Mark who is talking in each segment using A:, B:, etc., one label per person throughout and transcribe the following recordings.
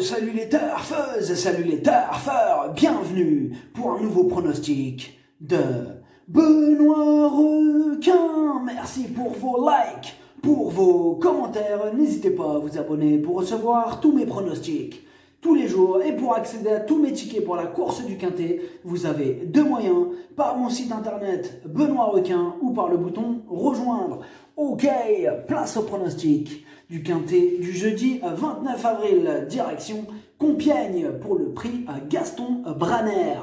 A: salut les turfeuses, salut les turfeurs, bienvenue pour un nouveau pronostic de Benoît Requin. Merci pour vos likes, pour vos commentaires, n'hésitez pas à vous abonner pour recevoir tous mes pronostics tous les jours et pour accéder à tous mes tickets pour la course du Quintet, vous avez deux moyens, par mon site internet Benoît Requin ou par le bouton rejoindre. Ok, place au pronostic du Quintet du jeudi 29 avril, direction Compiègne pour le prix Gaston Branner.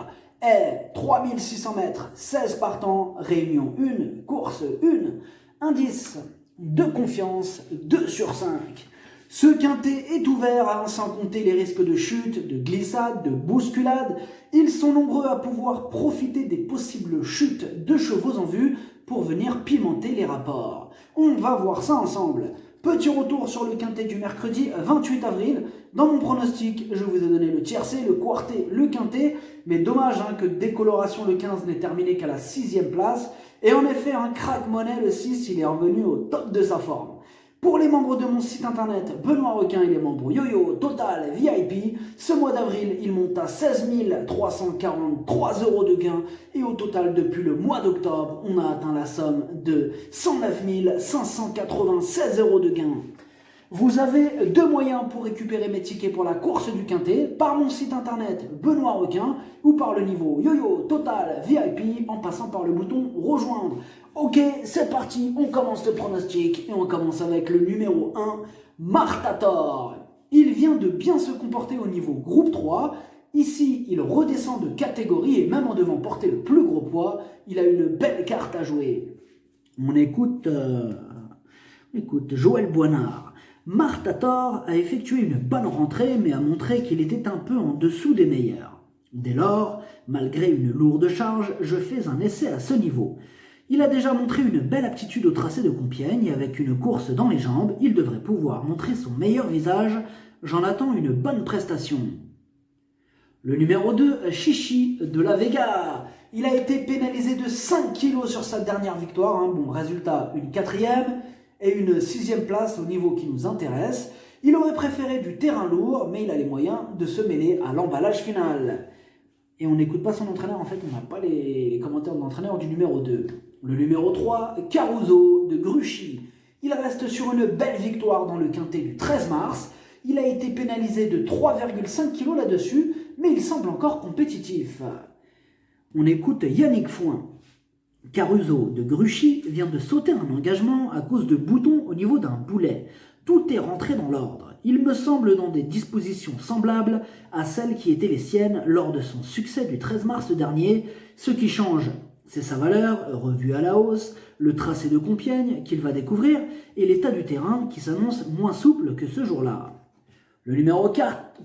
A: Et 3600 mètres, 16 partants, réunion 1, course 1, indice de confiance 2 sur 5. Ce Quintet est ouvert sans compter les risques de chute, de glissade, de bousculade. Ils sont nombreux à pouvoir profiter des possibles chutes de chevaux en vue pour venir pimenter les rapports. On va voir ça ensemble. Petit retour sur le Quintet du mercredi 28 avril. Dans mon pronostic, je vous ai donné le tiercé, le quartet, le Quintet. Mais dommage que Décoloration le 15 n'ait terminé qu'à la 6e place. Et en effet, un crack monnaie le 6, il est revenu au top de sa forme. Pour les membres de mon site internet Benoît Requin et les membres Yo-Yo, Total, VIP, ce mois d'avril, il monte à 16 343 € de gain et au total, depuis le mois d'octobre, on a atteint la somme de 109 596 € de gain. Vous avez deux moyens pour récupérer mes tickets pour la course du Quintet, par mon site internet Benoît Requin ou par le niveau Yo-Yo, Total, VIP en passant par le bouton rejoindre. Ok, c'est parti, on commence le pronostic et on commence avec le numéro 1, Martator. Il vient de bien se comporter au niveau groupe 3. Ici, il redescend de catégorie et même en devant porter le plus gros poids, il a une belle carte à jouer. On écoute Joël Boinard. Martator a effectué une bonne rentrée mais a montré qu'il était un peu en dessous des meilleurs. Dès lors, malgré une lourde charge, je fais un essai à ce niveau. Il a déjà montré une belle aptitude au tracé de Compiègne et avec une course dans les jambes, il devrait pouvoir montrer son meilleur visage. J'en attends une bonne prestation. Le numéro 2, Chichi de la Vega. Il a été pénalisé de 5 kg sur sa dernière victoire. Bon, résultat, une 4e et une 6e place au niveau qui nous intéresse. Il aurait préféré du terrain lourd, mais il a les moyens de se mêler à l'emballage final. Et on n'écoute pas son entraîneur, en fait, on n'a pas les commentaires de l'entraîneur du numéro 2. Le numéro 3, Caruso de Gruchy. Il reste sur une belle victoire dans le Quintet du 13 mars. Il a été pénalisé de 3,5 kg là-dessus, mais il semble encore compétitif. On écoute Yannick Foin. Caruso de Gruchy vient de sauter un engagement à cause de boutons au niveau d'un boulet. Tout est rentré dans l'ordre. Il me semble dans des dispositions semblables à celles qui étaient les siennes lors de son succès du 13 mars dernier. Ce qui change, c'est sa valeur, revue à la hausse, le tracé de Compiègne qu'il va découvrir et l'état du terrain qui s'annonce moins souple que ce jour-là. Le numéro 4,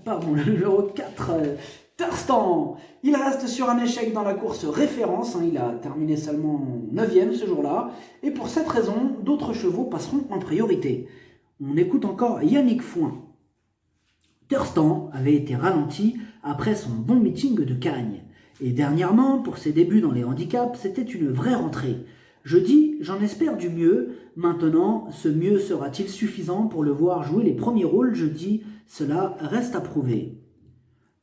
A: Terstan. Il reste sur un échec dans la course référence, il a terminé seulement 9e ce jour-là, et pour cette raison, d'autres chevaux passeront en priorité. On écoute encore Yannick Foin. Terstan avait été ralenti après son bon meeting de Cagnes, et dernièrement, pour ses débuts dans les handicaps, c'était une vraie rentrée. Je dis, j'en espère du mieux. Maintenant, ce mieux sera-t-il suffisant pour le voir jouer les premiers rôles? Je dis, cela reste à prouver.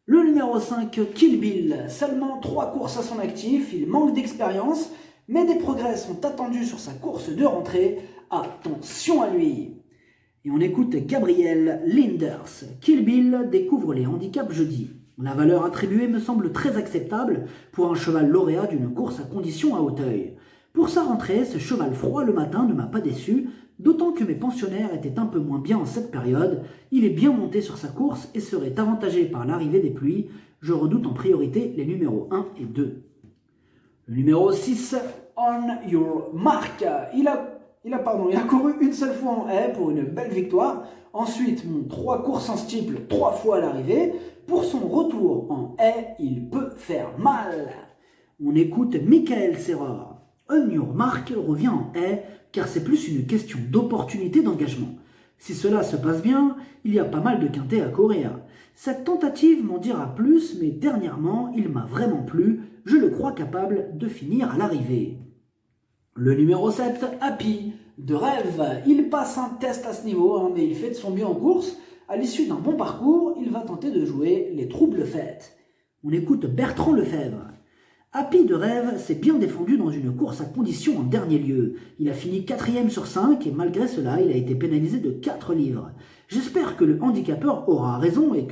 A: Le numéro 5, Kill Bill. Seulement 3 courses à son actif, il manque d'expérience, mais des progrès sont attendus sur sa course de rentrée. Attention à lui. Et on écoute Gabriel Linders. Kill Bill découvre les handicaps jeudi. La valeur attribuée me semble très acceptable pour un cheval lauréat d'une course à condition à Hauteuil. Pour sa rentrée, ce cheval froid le matin ne m'a pas déçu, d'autant que mes pensionnaires étaient un peu moins bien en cette période. Il est bien monté sur sa course et serait avantagé par l'arrivée des pluies. Je redoute en priorité les numéros 1 et 2. Le numéro 6, On Your Mark. Il a couru une seule fois en haie pour une belle victoire. Ensuite, 3 courses en steeple, 3 fois à l'arrivée. Pour son retour en haie, il peut faire mal. On écoute Michael Serror. On Your Mark revient en haie car c'est plus une question d'opportunité d'engagement. Si cela se passe bien, il y a pas mal de quintets à courir. Cette tentative m'en dira plus, mais dernièrement, il m'a vraiment plu. Je le crois capable de finir à l'arrivée. Le numéro 7, Happy, de rêve. Il passe un test à ce niveau, mais il fait de son mieux en course. À l'issue d'un bon parcours, il va tenter de jouer les troubles fêtes. On écoute Bertrand Lefebvre. Happy de rêve s'est bien défendu dans une course à condition en dernier lieu. Il a fini 4e sur 5 et malgré cela, il a été pénalisé de 4 livres. J'espère que le handicapeur aura raison et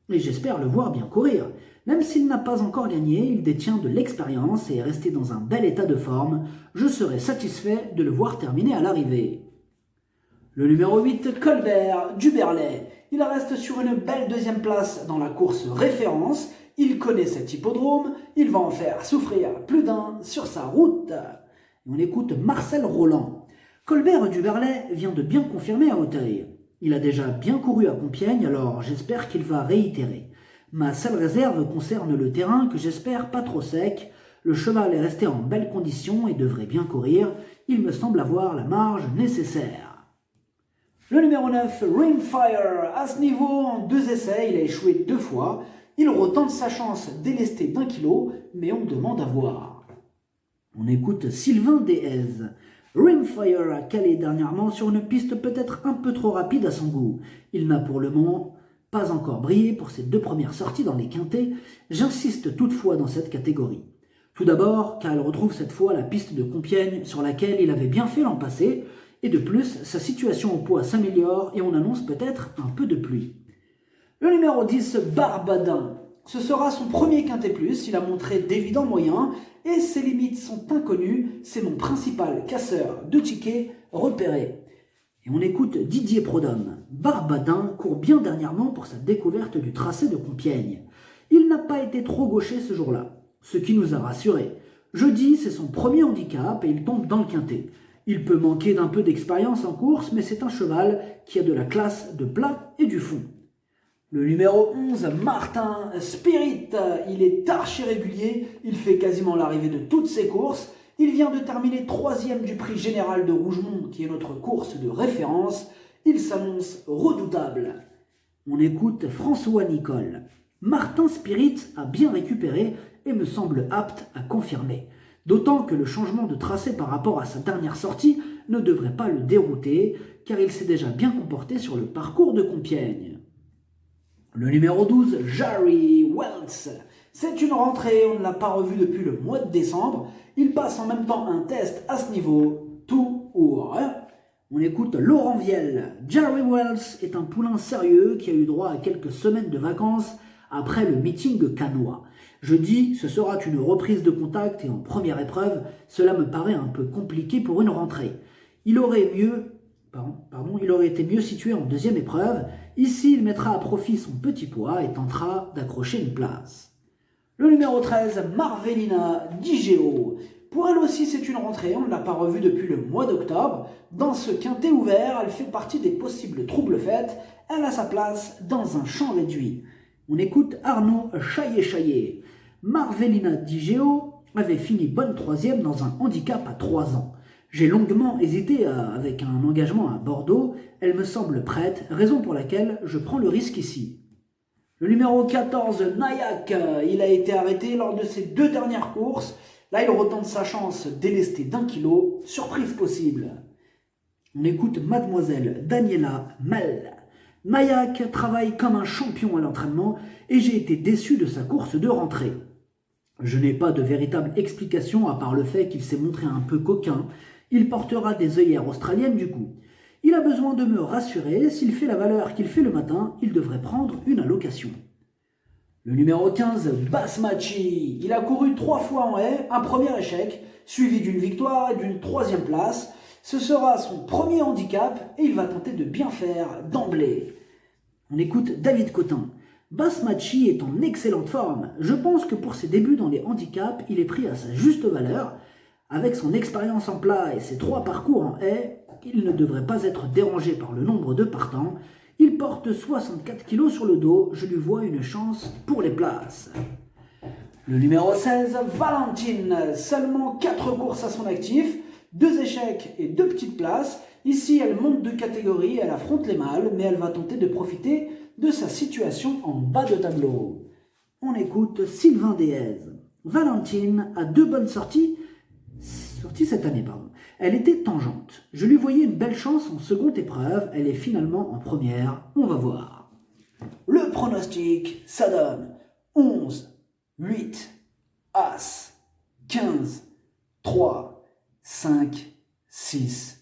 A: j'espère le voir bien courir. Même s'il n'a pas encore gagné, il détient de l'expérience et est resté dans un bel état de forme. Je serai satisfait de le voir terminer à l'arrivée. Le numéro 8, Colbert Duberlet. Il reste sur une belle 2e place dans la course référence. Il connaît cet hippodrome, il va en faire souffrir plus d'un sur sa route. Et on écoute Marcel Roland. Colbert Duberlet vient de bien confirmer à Auteuil. Il a déjà bien couru à Compiègne, alors j'espère qu'il va réitérer. Ma seule réserve concerne le terrain que j'espère pas trop sec. Le cheval est resté en belle condition et devrait bien courir. Il me semble avoir la marge nécessaire. Le numéro 9, Rimfire. À ce niveau, en 2 essais, il a échoué 2 fois. Il retente sa chance délesté d'1 kilo, mais on demande à voir. On écoute Sylvain Déhez. Rimfire a calé dernièrement sur une piste peut-être un peu trop rapide à son goût. Il n'a pour le moment pas encore brillé pour ses 2 premières sorties dans les quintés. J'insiste toutefois dans cette catégorie. Tout d'abord, car il retrouve cette fois la piste de Compiègne sur laquelle il avait bien fait l'an passé, et de plus, sa situation au poids s'améliore et on annonce peut-être un peu de pluie. Le numéro 10, Barbadin. Ce sera son premier quintet plus, il a montré d'évidents moyens et ses limites sont inconnues, c'est mon principal casseur de tickets repéré. Et on écoute Didier Prodhomme. Barbadin court bien dernièrement pour sa découverte du tracé de Compiègne. Il n'a pas été trop gaucher ce jour-là, ce qui nous a rassurés. Jeudi, c'est son premier handicap et il tombe dans le quintet. Il peut manquer d'un peu d'expérience en course, mais c'est un cheval qui a de la classe de plat et du fond. Le numéro 11, Martin Spirit, il est archi-régulier, il fait quasiment l'arrivée de toutes ses courses. Il vient de terminer 3e du prix général de Rougemont, qui est notre course de référence. Il s'annonce redoutable. On écoute François Nicole. Martin Spirit a bien récupéré et me semble apte à confirmer. D'autant que le changement de tracé par rapport à sa dernière sortie ne devrait pas le dérouter, car il s'est déjà bien comporté sur le parcours de Compiègne. Le numéro 12, Jarry Wells. C'est une rentrée, on ne l'a pas revu depuis le mois de décembre. Il passe en même temps un test à ce niveau, tout ou rien. On écoute Laurent Viel. Jarry Wells est un poulain sérieux qui a eu droit à quelques semaines de vacances après le meeting canois. Jeudi, ce sera une reprise de contact et en première épreuve, cela me paraît un peu compliqué pour une rentrée. Il aurait été mieux situé en 2e épreuve. Ici, il mettra à profit son petit poids et tentera d'accrocher une place. Le numéro 13, Marvelina Digeo. Pour elle aussi, c'est une rentrée, on ne l'a pas revue depuis le mois d'octobre. Dans ce quintet ouvert, elle fait partie des possibles troubles fêtes. Elle a sa place dans un champ réduit. On écoute Arnaud Chaillet-Chaillet. Marvelina Digeo avait fini bonne 3e dans un handicap à 3 ans. J'ai longuement hésité avec un engagement à Bordeaux. Elle me semble prête, raison pour laquelle je prends le risque ici. Le numéro 14, Nayak, il a été arrêté lors de ses 2 dernières courses. Là, il retente sa chance délesté d'1 kilo. Surprise possible. On écoute Mademoiselle Daniela Mel. Nayak travaille comme un champion à l'entraînement et j'ai été déçu de sa course de rentrée. Je n'ai pas de véritable explication à part le fait qu'il s'est montré un peu coquin. Il portera des œillères australiennes du coup. Il a besoin de me rassurer, s'il fait la valeur qu'il fait le matin, il devrait prendre une allocation. Le numéro 15, Basmachi. Il a couru 3 fois en haie, un premier échec, suivi d'une victoire et d'une 3e place. Ce sera son premier handicap et il va tenter de bien faire d'emblée. On écoute David Cotin. Basmachi est en excellente forme. Je pense que pour ses débuts dans les handicaps, il est pris à sa juste valeur. Avec son expérience en plat et ses 3 parcours en haie, il ne devrait pas être dérangé par le nombre de partants. Il porte 64 kg sur le dos, je lui vois une chance pour les places. Le numéro 16, Valentine, seulement 4 courses à son actif, 2 échecs et 2 petites places. Ici, elle monte de catégorie, elle affronte les mâles, mais elle va tenter de profiter de sa situation en bas de tableau. On écoute Sylvain Déhez. Valentine a 2 bonnes sorties cette année. Elle était tangente. Je lui voyais une belle chance en seconde épreuve. Elle est finalement en première. On va voir. Le pronostic, ça donne 11, 8, As, 15, 3, 5, 6,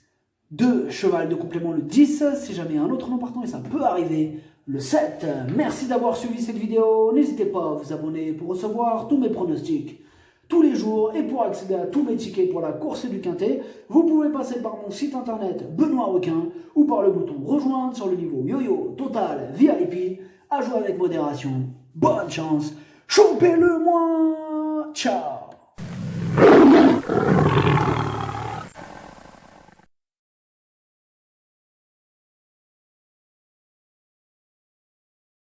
A: 2, cheval de complément le 10, si jamais il y a un autre nom partant et ça peut arriver, le 7. Merci d'avoir suivi cette vidéo. N'hésitez pas à vous abonner pour recevoir tous mes pronostics tous les jours et pour accéder à tous mes tickets pour la course du Quintet, vous pouvez passer par mon site internet Benoît Requin ou par le bouton rejoindre sur le niveau YoYo Total VIP. À jouer avec modération. Bonne chance. Chopez-le moi. Ciao.